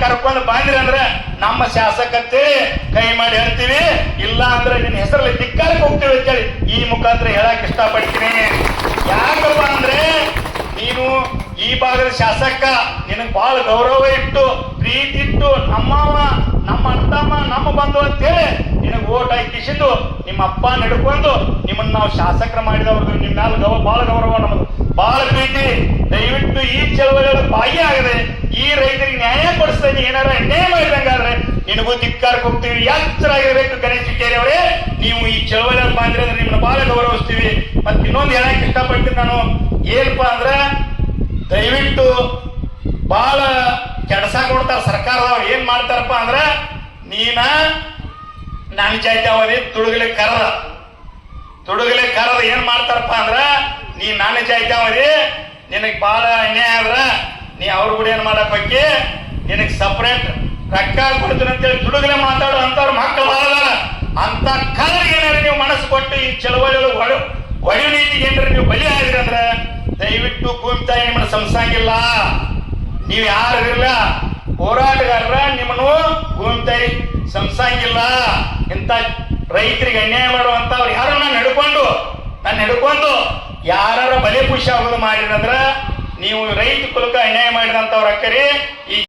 ಕರ್ಕೊಂಡು ಬಂದ್ರಿ ಅಂದ್ರೆ ನಮ್ಮ ಶಾಸಕತೆ ಕೈ ಮಾಡಿ ಹೇಳ್ತೀವಿ, ಇಲ್ಲ ಅಂದ್ರೆ ನಿನ್ನ ಹೆಸರಲ್ಲಿ ಧಿಕ್ಕಾರಕ್ಕೆ ಹೋಗ್ತೀವಿ ಅಂತೇಳಿ ಈ ಮುಖಾಂತರ ಹೇಳಕ್ ಇಷ್ಟಪಡ್ತೀನಿ. ಯಾಕಪ್ಪ ಅಂದ್ರೆ ನೀನು ಈ ಭಾಗದ ಶಾಸಕ, ನಿನಗೆ ಬಹಳ ಗೌರವ ಇಟ್ಟು ಪ್ರೀತಿ ಇಟ್ಟು ನಮ್ಮವ ನಮ್ಮ ಅಣ್ಣಮ್ಮ ನಮ್ಮ ಬಂಧು ಅಂತೇಳಿ ನಿನಗೆ ಓಟ್ ಹಾಕಿಸಿದ್ದು ನಿಮ್ಮ ಅಪ್ಪ ನಡ್ಕೊಂಡು ನಿಮ್ಮನ್ನ ನಾವು ಶಾಸಕರ ಮಾಡಿದವ್ರದ್ದು ನಿಮ್ಮ ಮ್ಯಾಲ ಬಹಳ ಗೌರವ, ನಮ್ಮದು ಬಹಳ ಪ್ರೀತಿ. ದಯವಿಟ್ಟು ಈ ಚಳವಳಿಗಳ ಭಾಗಿಯಾಗದೆ ಈ ರೈತರಿಗೆ ನ್ಯಾಯ ಕೊಡಿಸ್ತೀನಿ, ಏನಾರ ಅನ್ಯಾಯ ಮಾಡಿದಂಗಾದ್ರೆ ನಿನಗೂ ಧಿಕ್ಕಾರಕ್ಕೆ ಹೋಗ್ತೀವಿ. ಎಚ್ಚರಾಗಿರ್ಬೇಕು ಗಣೇಶ್ ಚಿಕ್ಕೇರಿ ಅವರೇ, ನೀವು ಈ ಚಳವಳಿಯಲ್ಲಿ ಬಂದ್ರೆ ನಿಮ್ಮನ್ನ ಬಹಳ ಗೌರವಿಸ್ತೀವಿ. ಮತ್ತೆ ಇನ್ನೊಂದು ಹೇಳಕ್ ಇಷ್ಟಪಡ್ತೀನಿ ನಾನು, ಏನಪ್ಪಾ ಅಂದ್ರೆ ದಯವಿಟ್ಟು ಬಹಳ ಕೆಡ್ಸಾಕ್ ಕೊಡ್ತಾರ ಸರ್ಕಾರದವ್ರು. ಏನ್ ಮಾಡ್ತಾರಪ್ಪ ಅಂದ್ರ ನೀನ ನನ್ನ ಜಾತಿ ಅವಧಿ ತುಡುಗಲಿ ಕರದ ಏನ್ ಮಾಡ್ತಾರಪ್ಪ ಅಂದ್ರ ನೀ ನನ್ನ ಜಾತಿ ಅವಧಿ ನಿನಗ್ ಬಹಳ ಅನ್ಯಾಯ ಆದ್ರ ನೀ ಅವ್ರ ಕೂಡ ಏನ್ ಮಾಡಕ್ ಬಗ್ಗೆ ನಿನಗ್ ಸಪ್ರೇಟ್ ರೊಕ್ಕ ಕೊಡ್ತೀನಿ ಅಂತೇಳಿ ತುಡುಗಲೆ ಮಾತಾಡೋ ಅಂತವ್ರ ಮಕ್ಕಳು ಬಹಳ ಅದಾರ. ಅಂತ ಕಲರಿಗೆ ಏನಾರ ನೀವು ಮನಸ್ಸು ಕೊಟ್ಟು ಈ ಚಳವಳಿ ಒಡಿ ನೀತಿಗೆ ಏನಾರ ನೀವು ಬಲಿ ಆದ್ರಿ ಅಂದ್ರ ದಯವಿಟ್ಟು ಭೂಮಿ ತಾಯಿ ನಿಮ್ಮನ್ನ ಸಂಸಾಂಗಿಲ್ಲ. ನೀವು ಯಾರಿಲ್ಲ ಹೋರಾಟಗಾರರ ನಿಮ್ಮನ್ನು ಭೂಮಿ ತಾಯಿ ಸಂಸಾಂಗಿಲ್ಲ. ಇಂಥ ರೈತರಿಗೆ ಅನ್ಯಾಯ ಮಾಡುವಂತವ್ರು ಯಾರು ನಾನು ಹಿಡ್ಕೊಂಡು ಯಾರ ಬಲಿ ಪುಷ್ಯ ಆಗೋದು ಮಾಡಿದ್ರಂದ್ರ ನೀವು ರೈತ ಕುಲಕ ಅನ್ಯಾಯ ಮಾಡಿದಂತವ್ರ ಅಕ್ಕರಿ ಈ